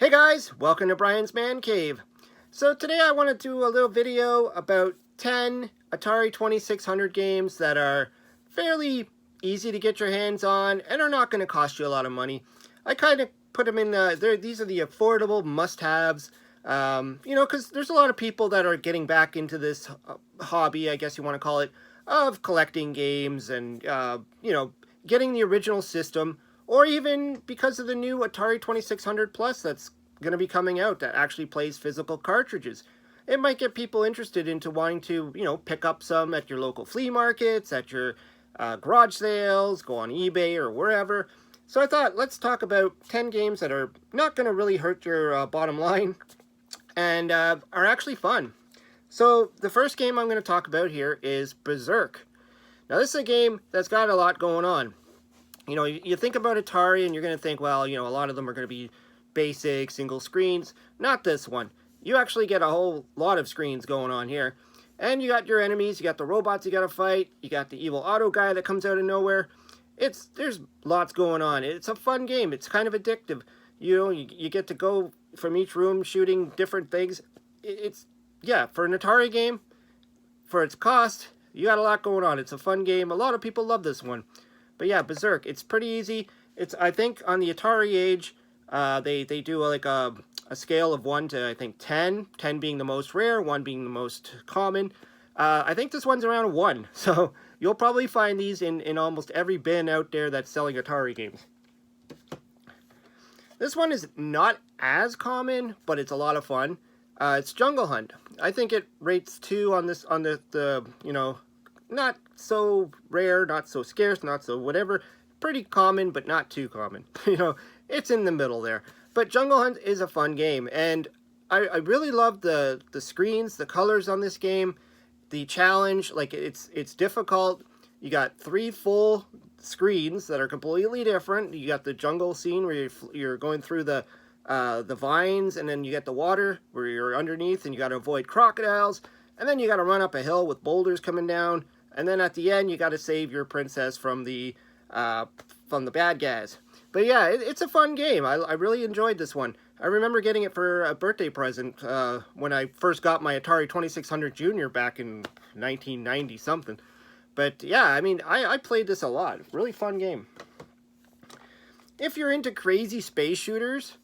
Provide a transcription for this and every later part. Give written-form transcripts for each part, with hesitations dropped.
Hey guys, welcome to Brian's Man Cave. So today I want to do a little video about 10 Atari 2600 games that are fairly easy to get your hands on and are not going to cost you a lot of money. I kind of put them in these are the affordable must-haves, because there's a lot of people that are getting back into this hobby, I guess you want to call it, of collecting games and, getting the original system, or even because of the new Atari 2600 Plus that's going to be coming out that actually plays physical cartridges. It might get people interested into wanting to, pick up some at your local flea markets, at your garage sales, go on eBay or wherever. So I thought, let's talk about 10 games that are not going to really hurt your bottom line and are actually fun. So the first game I'm going to talk about here is Berserk. Now this is a game that's got a lot going on. You think about Atari and you're going to think, well, a lot of them are going to be basic single screens. Not this one. You actually get a whole lot of screens going on here. And you got your enemies, you got the robots you got to fight, you got the evil auto guy that comes out of nowhere. There's lots going on. It's a fun game. It's kind of addictive. You get to go from each room shooting different things. For an Atari game, for its cost, you got a lot going on. It's a fun game. A lot of people love this one. But yeah, Berserk, it's pretty easy. I think on the Atari age, they do like a scale of 1 to, I think, 10. 10 being the most rare, 1 being the most common. I think this one's around 1. So you'll probably find these in almost every bin out there that's selling Atari games. This one is not as common, but it's a lot of fun. It's Jungle Hunt. I think it rates 2 on the not so rare, not so scarce, not so whatever. Pretty common, but not too common. It's in the middle there. But Jungle Hunt is a fun game, and I really love the screens, the colors on this game, the challenge. Like, it's difficult. You got 3 full screens that are completely different. You got the jungle scene where you're going through the vines, and then you get the water where you're underneath, and you got to avoid crocodiles, and then you got to run up a hill with boulders coming down, and then at the end you got to save your princess from the bad guys. But yeah, it's a fun game. I really enjoyed this one. I remember getting it for a birthday present when I first got my Atari 2600 Junior back in 1990 something. But yeah, I played this a lot. Really fun game. If you're into crazy space shooters,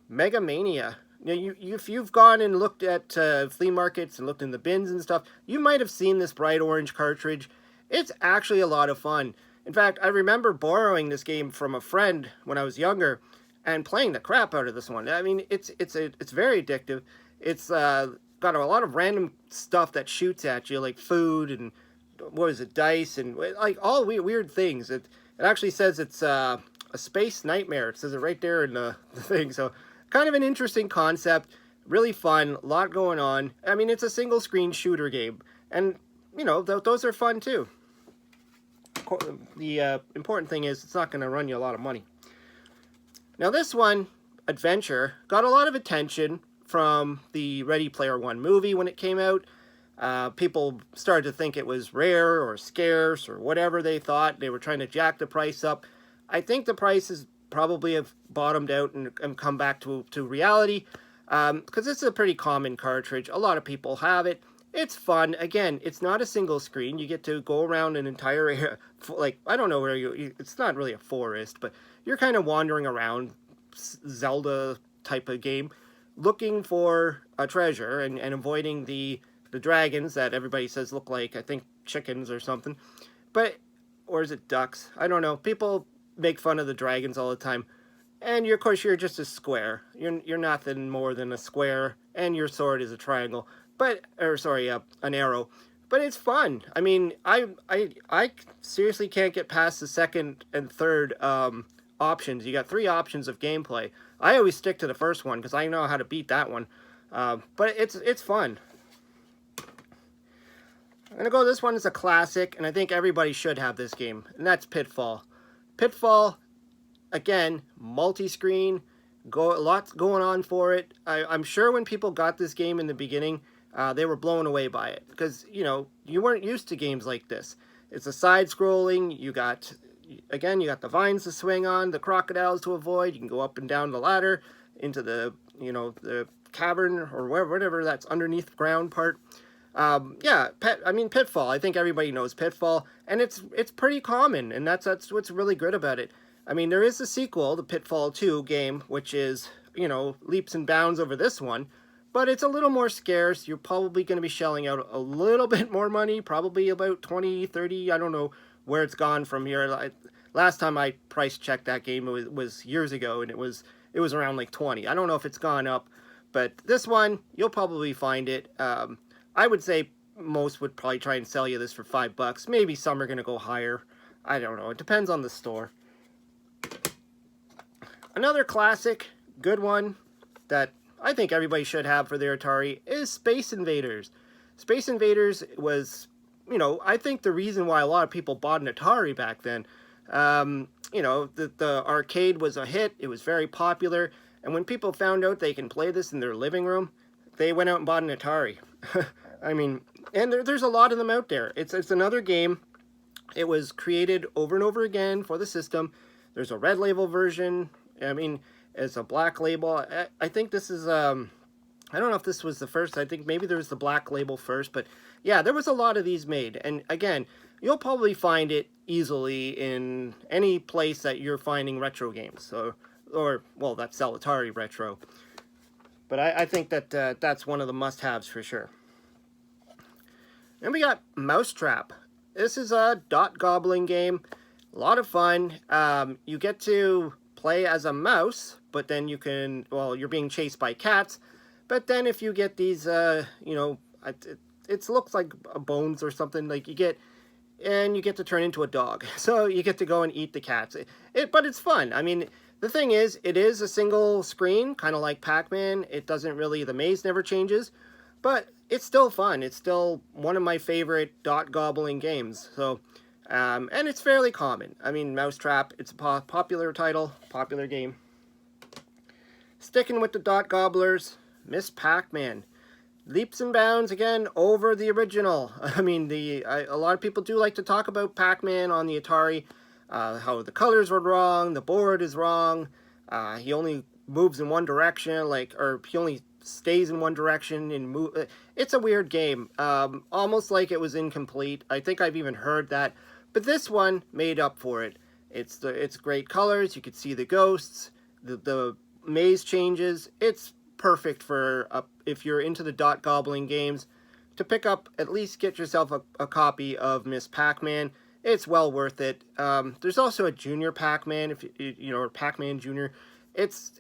Mania. If you've gone and looked at flea markets and looked in the bins and stuff, you might have seen this bright orange cartridge. It's actually a lot of fun. In fact, I remember borrowing this game from a friend when I was younger and playing the crap out of this one. It's very addictive. It's got a lot of random stuff that shoots at you, like food and dice and like all weird things. It actually says it's a space nightmare. It says it right there in the thing. So kind of an interesting concept, really fun, a lot going on. It's a single screen shooter game, and those are fun too. The important thing is it's not going to run you a lot of money. Now this one, Adventure, got a lot of attention from the Ready Player One movie when it came out. People started to think it was rare or scarce or whatever they thought. They were trying to jack the price up. I think the prices probably have bottomed out and come back to reality, because it's a pretty common cartridge. A lot of people have it. It's fun. Again, it's not a single screen. You get to go around an entire area, like, I don't know where it's not really a forest, but you're kind of wandering around, Zelda type of game, looking for a treasure and avoiding the dragons that everybody says look like, I think, chickens or something. Or is it ducks? I don't know. People make fun of the dragons all the time. And of course, you're just a square. You're nothing more than a square, and your sword is a triangle. An arrow. But it's fun. I seriously can't get past the second and third options. You got 3 options of gameplay. I always stick to the first one because I know how to beat that one. But it's fun. I'm going to go, this one is a classic, and I think everybody should have this game, and that's Pitfall. Pitfall, again, multi-screen, lots going on for it. I'm sure when people got this game in the beginning, they were blown away by it, because, you weren't used to games like this. It's a side-scrolling, you got the vines to swing on, the crocodiles to avoid, you can go up and down the ladder, into the, you know, the cavern or whatever that's underneath the ground part. Yeah, Pitfall. I think everybody knows Pitfall, and it's pretty common, and that's what's really good about it. I mean, there is a sequel, the Pitfall 2 game, which is, you know, leaps and bounds over this one, but it's a little more scarce. You're probably going to be shelling out a little bit more money, probably about 20, 30, I don't know where it's gone from here. Last time I price checked that game was years ago, and it was around like 20. I don't know if it's gone up, but this one, you'll probably find it. I would say most would probably try and sell you this for $5. Maybe some are going to go higher. I don't know. It depends on the store. Another classic, good one, that I think everybody should have for their Atari is Space Invaders. Space Invaders was, you know, I think the reason why a lot of people bought an Atari back then. You know, the arcade was a hit. It was very popular. And when people found out they can play this in their living room, they went out and bought an Atari. I mean, and there's a lot of them out there. It's another game. It was created over and over again for the system. There's a red label version. I mean, it's a black label. I think this is, I don't know if this was the first. I think maybe there was the black label first. But yeah, there was a lot of these made. And again, you'll probably find it easily in any place that you're finding retro games. So, or well, that sell Atari retro. But I think that that's one of the must-haves for sure. And we got Mousetrap. This is a dot gobbling game. A lot of fun. You get to play as a mouse, but then you can, well, you're being chased by cats. But then if you get these, you know, it looks like bones or something, like you get, and you get to turn into a dog. So you get to go and eat the cats. But it's fun. I mean, the thing is, it is a single screen, kind of like PacMan. It doesn't really, the maze never changes, but it's still fun. It's still one of my favorite dot gobbling games. So, and it's fairly common. I mean, Mousetrap, it's a popular title, popular game. Sticking with the dot gobblers, Miss Pac-Man. Leaps and bounds, again, over the original. I mean, a lot of people do like to talk about Pac-Man on the Atari, how the colors were wrong, the board is wrong, he only moves in one direction, or he only stays in one direction and it's a weird game, almost like it was incomplete. I think I've even heard that, but this one made up for it. It's great colors. You could see the ghosts, the maze changes. It's perfect for if you're into the dot gobbling games, to pick up, at least get yourself a copy of Miss Pac-Man. It's well worth it. There's also a Junior Pac-Man, if you know, or Pac-Man Junior. It's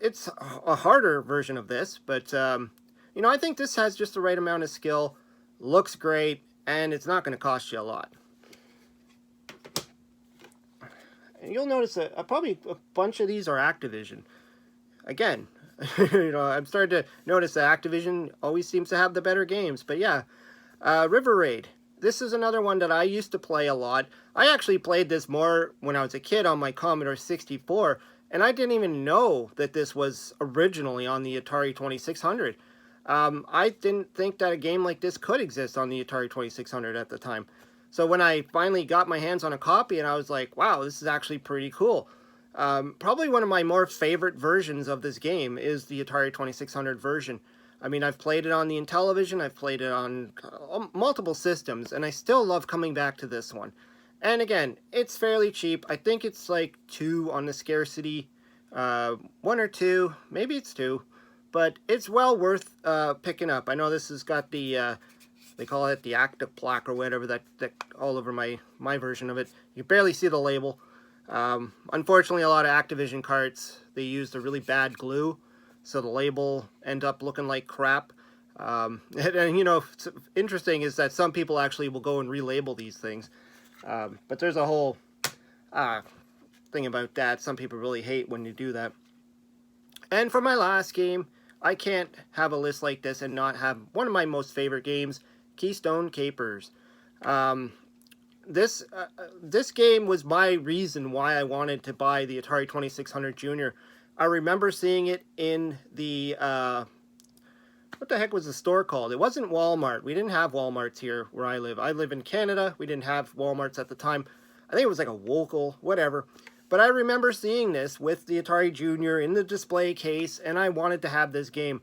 a harder version of this, but you know, I think this has just the right amount of skill, looks great, and it's not going to cost you a lot. And you'll notice that probably a bunch of these are Activision. Again, you know, I'm starting to notice that Activision always seems to have the better games. But yeah, River Raid. This is another one that I used to play a lot. I actually played this more when I was a kid on my Commodore 64, and I didn't even know that this was originally on the Atari 2600. I didn't think that a game like this could exist on the Atari 2600 at the time. So when I finally got my hands on a copy, and I was like, wow, this is actually pretty cool. Probably one of my more favorite versions of this game is the Atari 2600 version. I mean, I've played it on the Intellivision, I've played it on multiple systems, and I still love coming back to this one. And again, it's fairly cheap. I think it's like 2 on the scarcity, 1 or 2, maybe it's 2, but it's well worth picking up. I know this has got the, they call it the active plaque or whatever, that all over my version of it. You barely see the label. Unfortunately, a lot of Activision carts, they used a really bad glue, so the label end up looking like crap. And you know, interesting is that some people actually will go and relabel these things. But there's a whole thing about that. Some people really hate when you do that. And for my last game, I can't have a list like this and not have one of my most favorite games, Keystone Capers. This game was my reason why I wanted to buy the Atari 2600 Junior. I remember seeing it in the, what the heck was the store called? It wasn't Walmart. We didn't have Walmarts here where I live. I live in Canada. We didn't have Walmarts at the time. I think it was like a Wokel, whatever. But I remember seeing this with the Atari Junior in the display case, and I wanted to have this game.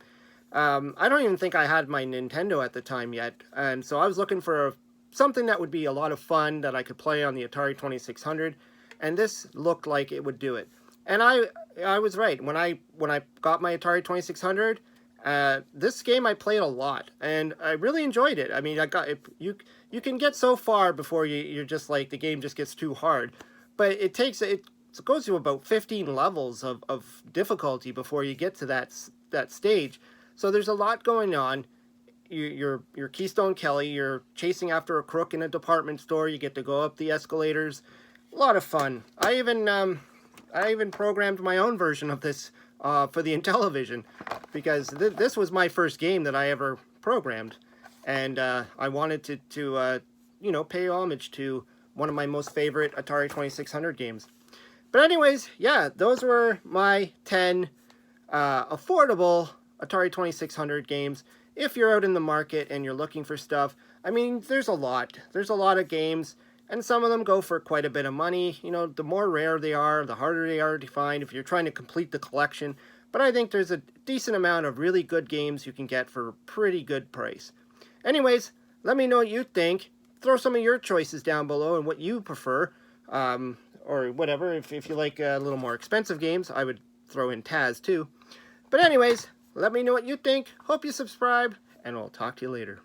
I don't even think I had my Nintendo at the time yet, and so I was looking for something that would be a lot of fun that I could play on the Atari 2600, and this looked like it would do it. And I was right. When I got my Atari 2600, this game I played a lot, and I really enjoyed it. I mean, you can get so far before you're just like, the game just gets too hard, but it goes to about 15 levels of difficulty before you get to that stage. So there's a lot going on. You're Keystone Kelly. You're chasing after a crook in a department store. You get to go up the escalators. A lot of fun. I even programmed my own version of this for the Intellivision, because this was my first game that I ever programmed, and I wanted to you know, pay homage to one of my most favorite Atari 2600 games. But anyways, yeah, those were my 10 affordable Atari 2600 games. If you're out in the market and you're looking for stuff, I mean, there's a lot. There's a lot of games, and some of them go for quite a bit of money. You know, the more rare they are, the harder they are to find if you're trying to complete the collection. But I think there's a decent amount of really good games you can get for a pretty good price. Anyways, let me know what you think. Throw some of your choices down below and what you prefer. Or whatever. If you like a little more expensive games, I would throw in Taz too. But anyways, let me know what you think. Hope you subscribe, and we'll talk to you later.